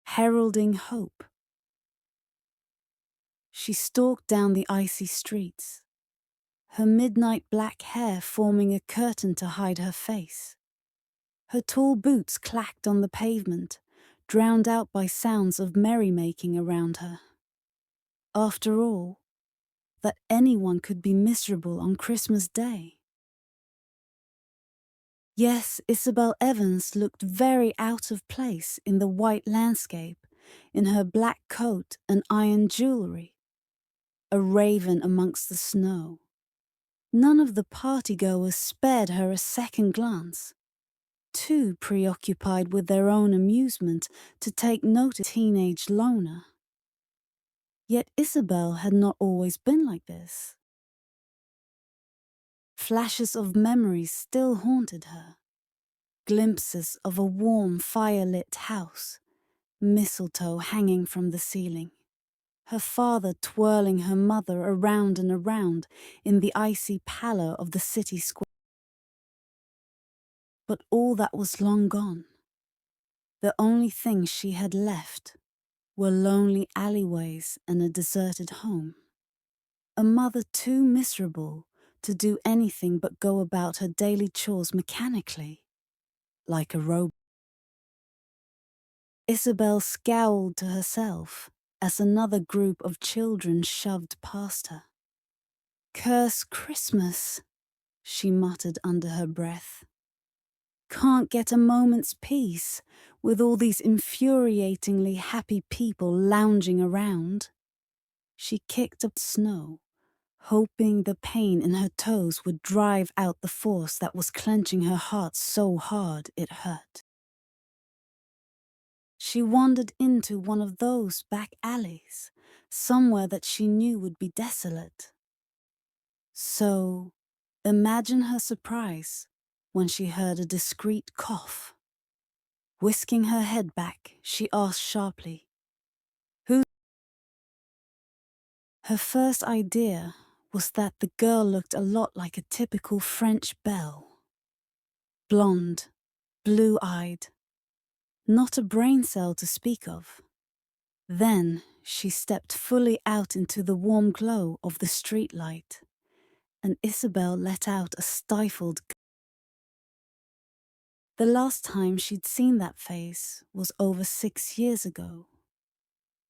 heralding hope. She stalked down the icy streets, her midnight black hair forming a curtain to hide her face. Her tall boots clacked on the pavement, drowned out by sounds of merrymaking around her. After all, that anyone could be miserable on Christmas Day. Yes, Isabel Evans looked very out of place in the white landscape, in her black coat and iron jewelry. A raven amongst the snow. None of the partygoers spared her a second glance, too preoccupied with their own amusement to take note of a teenage loner. Yet Isabel had not always been like this. Flashes of memories still haunted her. Glimpses of a warm, fire-lit house, mistletoe hanging from the ceiling, her father twirling her mother around and around in the icy pallor of the city square. But all that was long gone. The only things she had left were lonely alleyways and a deserted home. A mother too miserable to do anything but go about her daily chores mechanically, like a robot. Isabel scowled to herself as another group of children shoved past her. "Curse Christmas," she muttered under her breath. "Can't get a moment's peace with all these infuriatingly happy people lounging around." She kicked up snow, hoping the pain in her toes would drive out the force that was clenching her heart so hard it hurt. She wandered into one of those back alleys, somewhere that she knew would be desolate. So, imagine her surprise when she heard a discreet cough. Whisking her head back, she asked sharply, "Who?" Her first idea was that the girl looked a lot like a typical French belle. Blonde, blue-eyed, not a brain cell to speak of. Then she stepped fully out into the warm glow of the streetlight, and Isabel let out a stifled gasp. The last time she'd seen that face was over 6 years ago.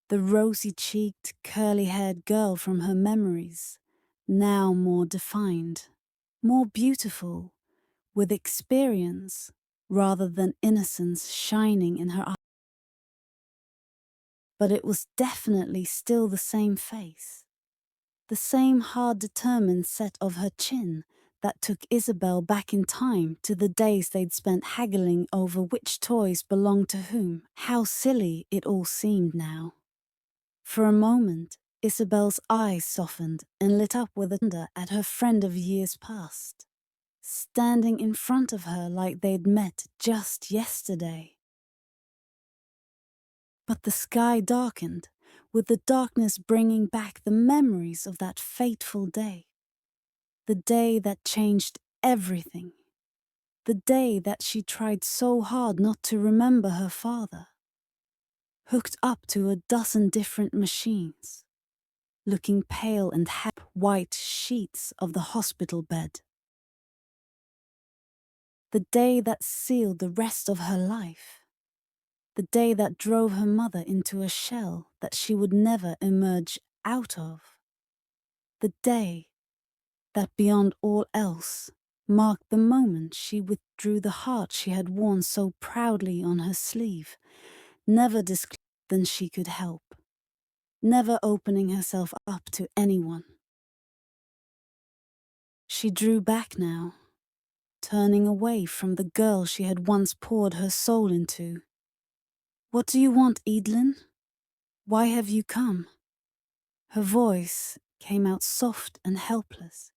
The rosy-cheeked, curly-haired girl from her memories, now more defined, more beautiful, with experience rather than innocence shining in her eyes. But it was definitely still the same face, the same hard-determined set of her chin that took Isabel back in time to the days they'd spent haggling over which toys belonged to whom. How silly it all seemed now. For a moment, Isabel's eyes softened and lit up with wonder at her friend of years past, standing in front of her like they'd met just yesterday. But the sky darkened, with the darkness bringing back the memories of that fateful day. The day that changed everything. The day that she tried so hard not to remember her father. Hooked up to a dozen different machines, looking pale and happy, white sheets of the hospital bed. The day that sealed the rest of her life. The day that drove her mother into a shell that she would never emerge out of. The day that, beyond all else, marked the moment she withdrew the heart she had worn so proudly on her sleeve, never disclosed than she could help, never opening herself up to anyone. She drew back now, turning away from the girl she had once poured her soul into. "What do you want, Edelyn? Why have you come?" Her voice came out soft and helpless,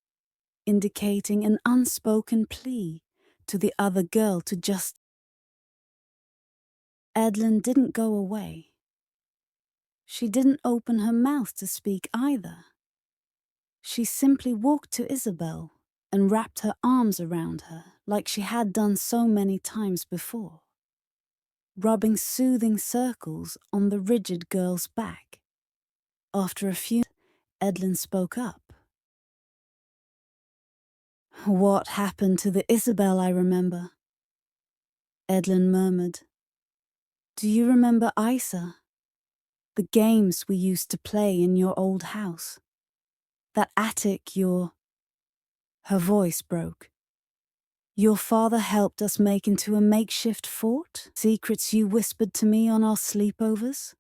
indicating an unspoken plea to the other girl to just... Edelyn didn't go away. She didn't open her mouth to speak either. She simply walked to Isabel and wrapped her arms around her like she had done so many times before. rubbing soothing circles on the rigid girl's back. After a few, Edlin spoke up. "What happened to the Isabel I remember?" Edlin murmured. "Do you remember Isa? The games we used to play in your old house? That attic Her voice broke. "Your father helped us make into a makeshift fort? Secrets you whispered to me on our sleepovers?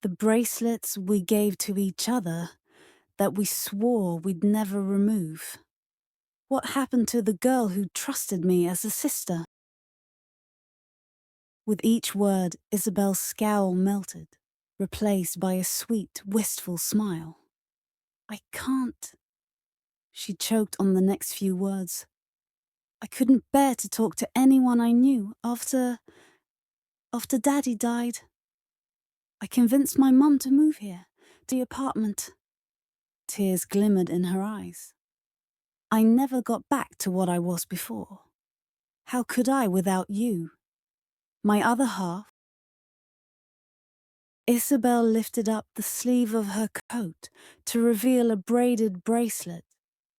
The bracelets we gave to each other that we swore we'd never remove? What happened to the girl who trusted me as a sister?" With each word, Isabel's scowl melted, replaced by a sweet, wistful smile. "I can't." She choked on the next few words. "I couldn't bear to talk to anyone I knew after Daddy died. I convinced my mum to move here, to the apartment." Tears glimmered in her eyes. "I never got back to what I was before. How could I without you? My other half." Isabel lifted up the sleeve of her coat to reveal a braided bracelet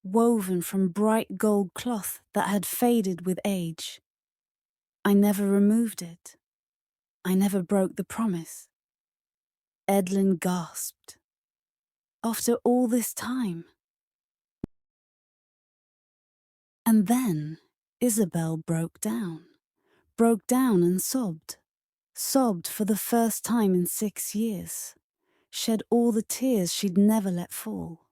woven from bright gold cloth that had faded with age. "I never removed it. I never broke the promise." Edlin gasped. "After all this time?" And then Isabel broke down and sobbed for the first time in 6 years, shed all the tears she'd never let fall,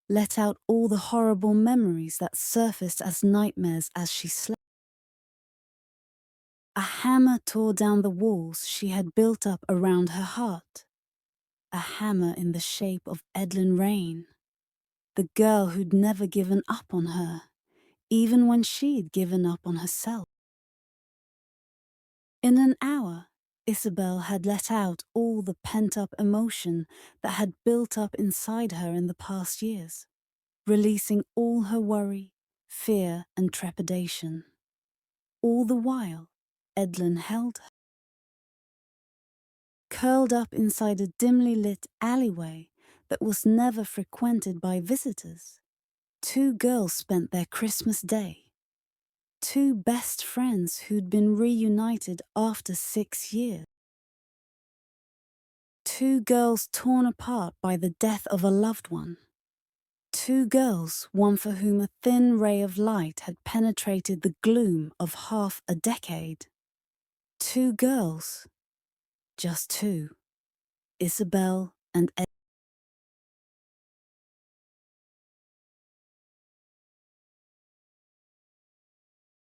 let out all the horrible memories that surfaced as nightmares as she slept. A hammer tore down the walls she had built up around her heart, a hammer in the shape of Edlin Rain, the girl who'd never given up on her, even when she'd given up on herself. In an hour, Isabel had let out all the pent-up emotion that had built up inside her in the past years, releasing all her worry, fear, and trepidation. All the while, Edlin held her. Curled up inside a dimly lit alleyway that was never frequented by visitors, 2 girls spent their Christmas day. 2 best friends who'd been reunited after 6 years. 2 girls torn apart by the death of a loved one. 2 girls, one for whom a thin ray of light had penetrated the gloom of half a decade. 2 girls. Just 2. Isabel and Ed.